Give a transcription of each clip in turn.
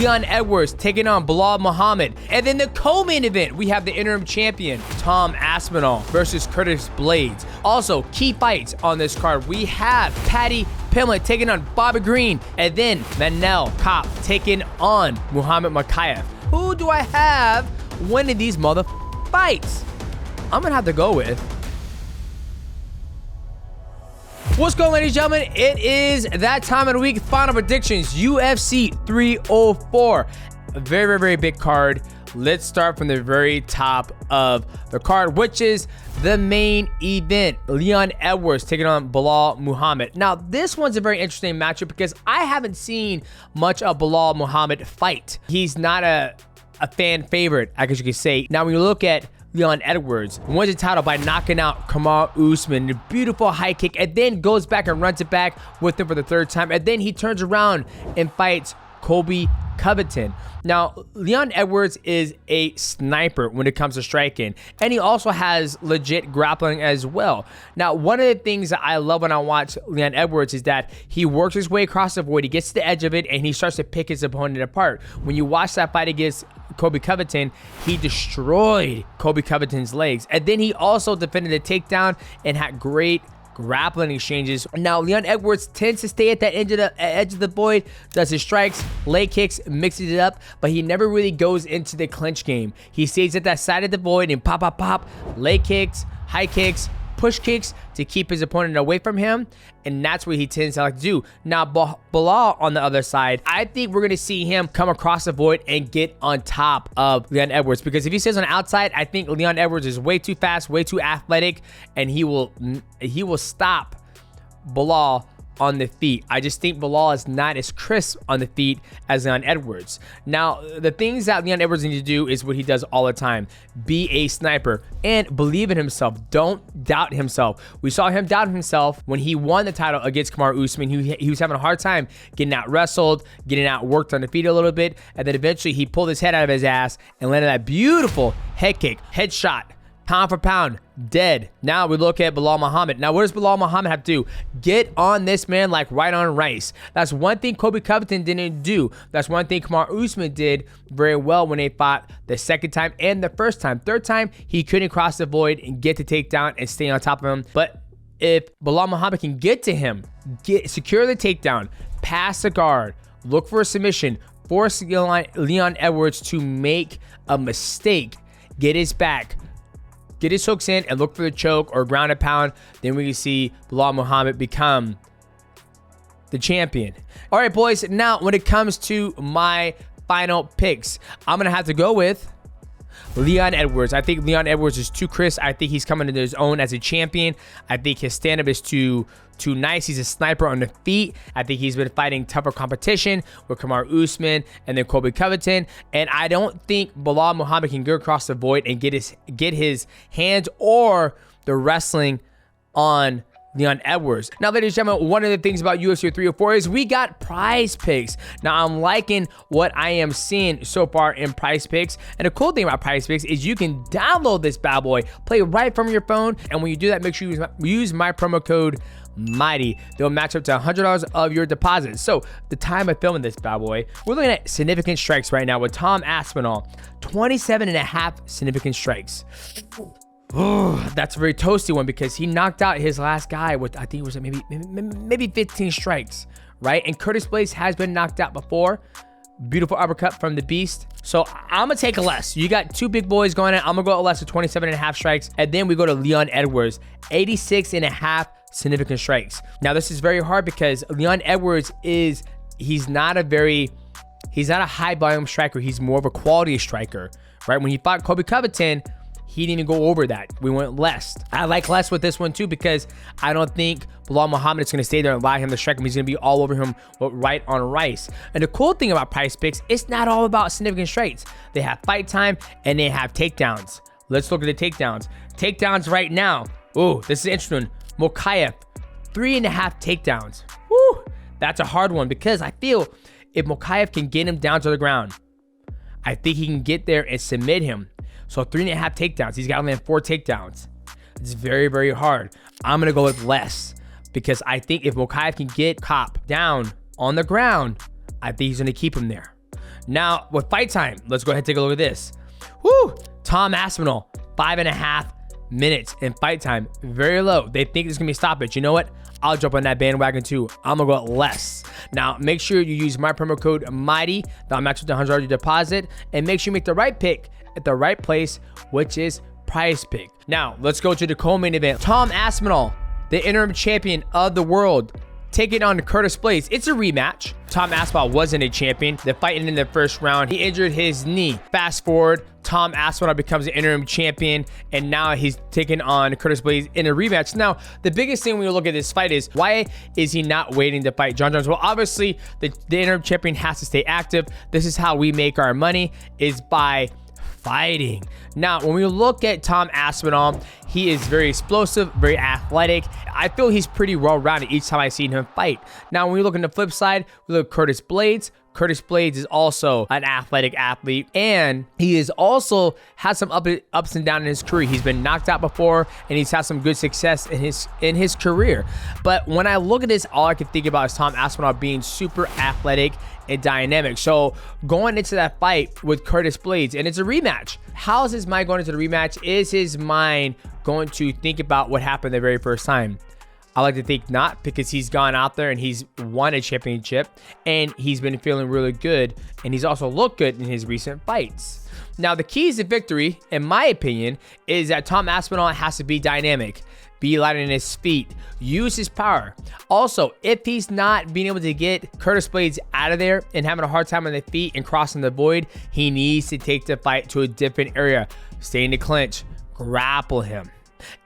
Leon Edwards taking on Belal Muhammad. And then the co-main event, we have the interim champion, Tom Aspinall versus Curtis Blaydes. Also, key fights on this card. We have Paddy, Pimblett taking on Bobby Green. And then Manel, Kape taking on Muhammad Mokaev. Who do I have winning these mother fights? I'm going to have to go with... What's going on, ladies and gentlemen? It is that time of the week. Final predictions, UFC 304. A very, very, very big card. Let's start from the very top of the card, which is the main event. Leon Edwards taking on Belal Muhammad. Now, this one's a very interesting matchup because I haven't seen much of Belal Muhammad fight. He's not a fan favorite, I guess you could say. Now, when you look at Leon Edwards wins the title by knocking out Kamaru Usman, a beautiful high kick, and then goes back and runs it back with him for the third time, and then he turns around and fights Colby Covington. Now, Leon Edwards is a sniper when it comes to striking, and he also has legit grappling as well. Now, one of the things that I love when I watch Leon Edwards is that he works his way across the void, he gets to the edge of it, and he starts to pick his opponent apart. When you watch that fight against Colby Covington, he destroyed Colby Covington's legs, and then he also defended the takedown and had great grappling exchanges. Now, Leon Edwards tends to stay at that edge of the void, does his strikes, leg kicks, mixes it up, but he never really goes into the clinch game. He stays at that side of the void and pop, pop, pop, leg kicks, high kicks, push kicks to keep his opponent away from him, and that's what he tends to like to do. Now, Belal on the other side, I think we're going to see him come across the void and get on top of Leon Edwards, because if he stays on the outside, I think Leon Edwards is way too fast, way too athletic, and he will stop Belal on the feet. I just think Belal is not as crisp on the feet as Leon Edwards. Now, the things that Leon Edwards needs to do is what he does all the time. Be a sniper and believe in himself. Don't doubt himself. We saw him doubt himself when he won the title against Kamaru Usman. He was having a hard time getting out wrestled, getting out worked on the feet a little bit, and then eventually he pulled his head out of his ass and landed that beautiful head kick, headshot. Pound for pound, dead. Now we look at Belal Muhammad. Now, what does Belal Muhammad have to do? Get on this man like right on rice. That's one thing Colby Covington didn't do. That's one thing Kamaru Usman did very well when they fought the second time and the first time. Third time, he couldn't cross the void and get the takedown and stay on top of him. But if Belal Muhammad can get to him, secure the takedown, pass the guard, look for a submission, force Leon Edwards to make a mistake, get his back, get his hooks in, and look for the choke or ground and pound, then we can see Belal Muhammad become the champion. All right, boys. Now, when it comes to my final picks, I'm going to have to go with Leon Edwards. I think Leon Edwards is too crisp. I think he's coming into his own as a champion. I think his stand-up is too nice. He's a sniper on the feet. I think he's been fighting tougher competition with Kamaru Usman and then Colby Covington. And I don't think Belal Muhammad can go across the void and get his hands or the wrestling on Leon Edwards. Now, ladies and gentlemen, one of the things about UFC 304 is we got prize picks. Now, I'm liking what I am seeing so far in prize picks. And the cool thing about prize picks is you can download this bad boy, play right from your phone. And when you do that, make sure you use my promo code Mighty. They'll match up to $100 of your deposit. So the time of filming this bad boy, we're looking at significant strikes right now with Tom Aspinall, 27.5 significant strikes. Oh, that's a very toasty one because he knocked out his last guy with, I think it was maybe 15 strikes, right? And Curtis Blaydes has been knocked out before. Beautiful uppercut from the beast. So I'm gonna take a less. You got two big boys going in. I'm gonna go a less of 27.5 strikes. And then we go to Leon Edwards, 86.5 significant strikes. Now, this is very hard because Leon Edwards he's not a high volume striker. He's more of a quality striker, right? When he fought Colby Covington, he didn't even go over that. We went less. I like less with this one too because I don't think Belal Muhammad is going to stay there and allow him to strike him. He's going to be all over him right on rice. And the cool thing about Prize Picks, it's not all about significant strikes. They have fight time and they have takedowns. Let's look at the takedowns. Takedowns right now. Oh, this is interesting. Mokaev, 3.5 takedowns. Woo, that's a hard one because I feel if Mokaev can get him down to the ground, I think he can get there and submit him. So 3.5 takedowns. He's got to land 4 takedowns. It's very, very hard. I'm going to go with less because I think if Mokaev can get Kape down on the ground, I think he's going to keep him there. Now, with fight time, let's go ahead and take a look at this. Woo! Tom Aspinall, 5.5 minutes in fight time. Very low. They think it's going to be a stoppage. You know what? I'll jump on that bandwagon too. I'm going to go less. Now, make sure you use my promo code MIGHTY. That'll match with the $100 deposit. And make sure you make the right pick at the right place, which is PrizePicks. Now, let's go to the co-main event. Tom Aspinall, the interim champion of the world, taking on Curtis Blaydes. It's a rematch. Tom Aspinall wasn't a champion. The fight ended in the first round. He injured his knee. Fast forward, Tom Aspinall becomes an interim champion, and now he's taking on Curtis Blaydes in a rematch. Now, the biggest thing when you look at this fight is, why is he not waiting to fight Jon Jones? Well, obviously, the interim champion has to stay active. This is how we make our money, is by fighting. Now, when we look at Tom Aspinall, he is very explosive, very athletic. I feel he's pretty well-rounded each time I've seen him fight. Now, when we look on the flip side, we look at Curtis Blaydes. Curtis Blaydes is also an athletic athlete, and he is also has some ups and downs in his career. He's been knocked out before, and he's had some good success in his career. But when I look at this, all I can think about is Tom Aspinall being super athletic and dynamic. So going into that fight with Curtis Blaydes, and it's a rematch. How is his mind going into the rematch? Is his mind going to think about what happened the very first time? I like to think not, because he's gone out there and he's won a championship and he's been feeling really good, and he's also looked good in his recent fights. Now, the keys to victory, in my opinion, is that Tom Aspinall has to be dynamic, be light on his feet, use his power. Also, if he's not being able to get Curtis Blaydes out of there and having a hard time on the feet and crossing the void, he needs to take the fight to a different area. Stay in the clinch, grapple him.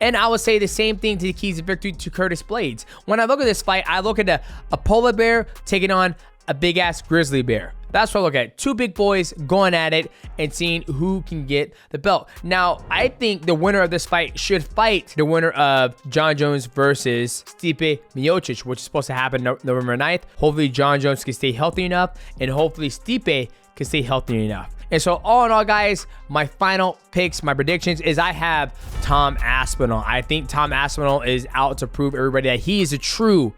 And I would say the same thing to the keys of victory to Curtis Blaydes. When I look at this fight, I look at a polar bear taking on a big-ass grizzly bear. That's what I look at. Two big boys going at it and seeing who can get the belt. Now, I think the winner of this fight should fight the winner of Jon Jones versus Stipe Miocic, which is supposed to happen November 9th. Hopefully, Jon Jones can stay healthy enough, and hopefully Stipe can stay healthy enough. And so all in all, guys, my final picks, my predictions is I have Tom Aspinall. I think Tom Aspinall is out to prove everybody that he is a true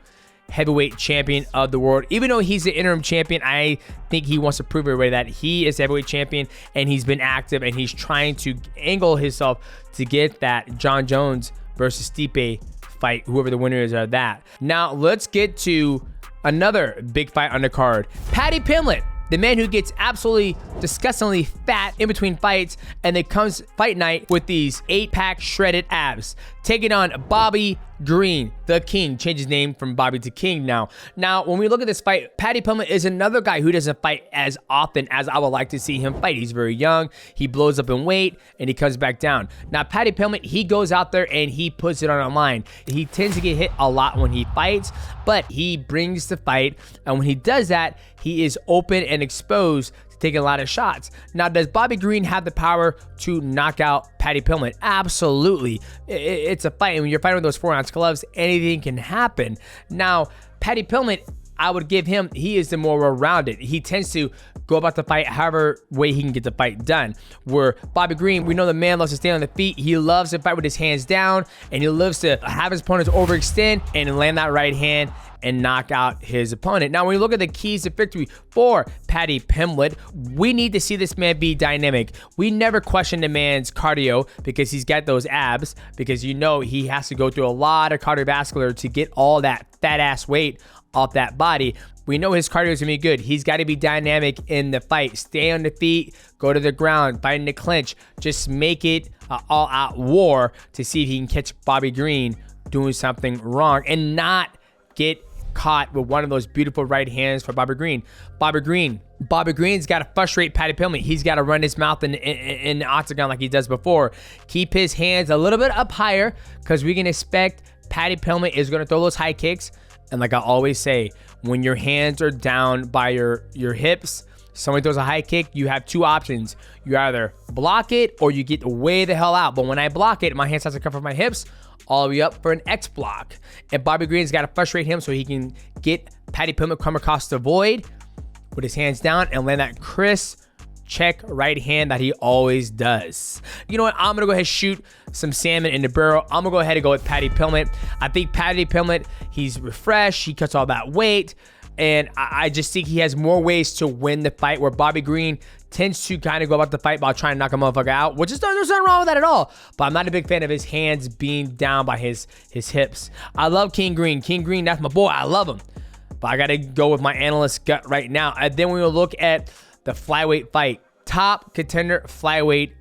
heavyweight champion of the world. Even though he's the interim champion, I think he wants to prove everybody that he is heavyweight champion, and he's been active, and he's trying to angle himself to get that Jon Jones versus Stipe fight, whoever the winner is of that. Now, let's get to another big fight on the card. Paddy Pimblett, the man who gets absolutely disgustingly fat in between fights, and then comes fight night with these 8-pack shredded abs, taking on Bobby Green, the King. Changed his name from Bobby to King now. Now, when we look at this fight, Paddy Pimblett is another guy who doesn't fight as often as I would like to see him fight. He's very young, he blows up in weight, and he comes back down. Now, Paddy Pimblett, he goes out there and he puts it on a line. He tends to get hit a lot when he fights, but he brings the fight, and when he does that, he is open and exposed to taking a lot of shots. Now, does Bobby Green have the power to knock out Paddy Pimblett? Absolutely. It's a fight, and when you're fighting with those 4-ounce gloves, anything can happen. Now, Paddy Pimblett, I would give him, he is the more well-rounded. He tends to go about the fight however way he can get the fight done. Where Bobby Green, we know the man loves to stay on the feet. He loves to fight with his hands down, and he loves to have his opponents overextend and land that right hand and knock out his opponent. Now, when we look at the keys to victory for Paddy Pimblett, we need to see this man be dynamic. We never question the man's cardio because he's got those abs, because you know he has to go through a lot of cardiovascular to get all that fat ass weight off that body. We know his cardio is gonna be good. He's got to be dynamic in the fight. Stay on the feet, go to the ground, fight in the clinch. Just make it an all-out war to see if he can catch Bobby Green doing something wrong and not get caught with one of those beautiful right hands for Bobby Green. Bobby Green's got to frustrate Paddy Pimblett. He's got to run his mouth in the octagon like he does before. Keep his hands a little bit up higher, because we can expect Paddy Pimblett is going to throw those high kicks. And like I always say, when your hands are down by your hips, somebody throws a high kick, you have two options. You either block it or you get way the hell out. But when I block it, my hands have to come from my hips all the way up for an X block. And Bobby Green's got to frustrate him so he can get Paddy Pimblett come across the void with his hands down and land that crisp check right hand that he always does. You know what? I'm going to go ahead and shoot some salmon in the barrel. I'm going to go ahead and go with Paddy Pimblett. I think Paddy Pimblett, he's refreshed. He cuts all that weight. And I just think he has more ways to win the fight, where Bobby Green tends to kind of go about the fight by trying to knock a motherfucker out, which is, there's nothing wrong with that at all. But I'm not a big fan of his hands being down by his hips. I love King Green. King Green, that's my boy. I love him. But I got to go with my analyst gut right now. And then we will look at the flyweight fight. Top contender flyweight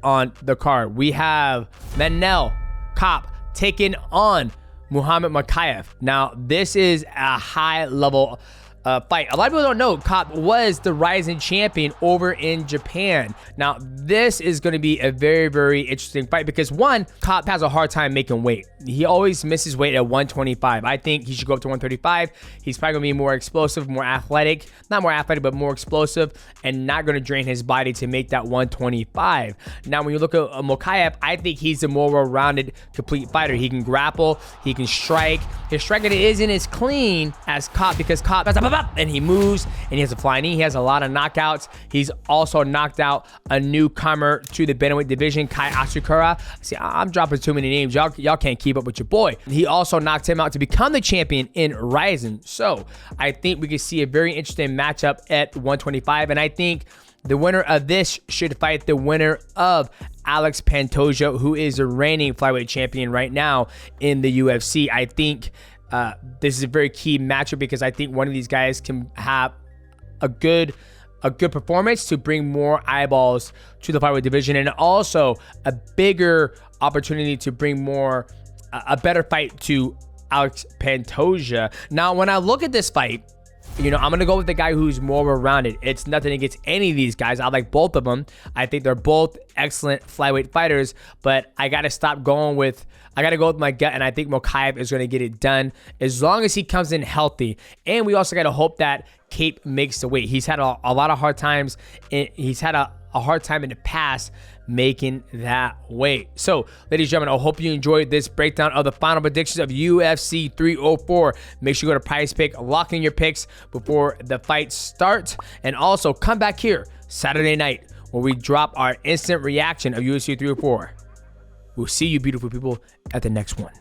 on the card. We have Manel, Kape, taking on Muhammad Mokaev. Now, this is a high-level fight. A lot of people don't know Kape was the rising champion over in Japan. Now, this is going to be a very, very interesting fight because, one, Kape has a hard time making weight. He always misses weight at 125. I think he should go up to 135. He's probably going to be more explosive, more athletic. Not more athletic, but more explosive, and not going to drain his body to make that 125. Now, when you look at Mokaev, I think he's a more well-rounded, complete fighter. He can grapple. He can strike. His striking isn't as clean as Kape because Kape has a and he moves, and he has a flying knee. He has a lot of knockouts. He's also knocked out a newcomer to the bantamweight division, Kai Asakura. See, I'm dropping too many names. Y'all can't keep up with your boy. He also knocked him out to become the champion in Rising. So I think we can see a very interesting matchup at 125, and I think the winner of this should fight the winner of Alex Pantoja, who is the reigning flyweight champion right now in the UFC. I think this is a very key matchup because I think one of these guys can have a good performance to bring more eyeballs to the flyweight division, and also a bigger opportunity to bring a better fight to Alex Pantoja. Now, when I look at this fight, I'm going to go with the guy who's more well-rounded. It's nothing against any of these guys. I like both of them. I think they're both excellent flyweight fighters, but I got to go with my gut, and I think Mokaev is going to get it done as long as he comes in healthy. And we also got to hope that Kape makes the weight. He's had a lot of hard times. He's had a hard time in the past making that weight. So, ladies and gentlemen, I hope you enjoyed this breakdown of the final predictions of UFC 304. Make sure you go to PrizePicks, lock in your picks before the fight starts, and also come back here Saturday night where we drop our instant reaction of UFC 304. We'll see you beautiful people at the next one.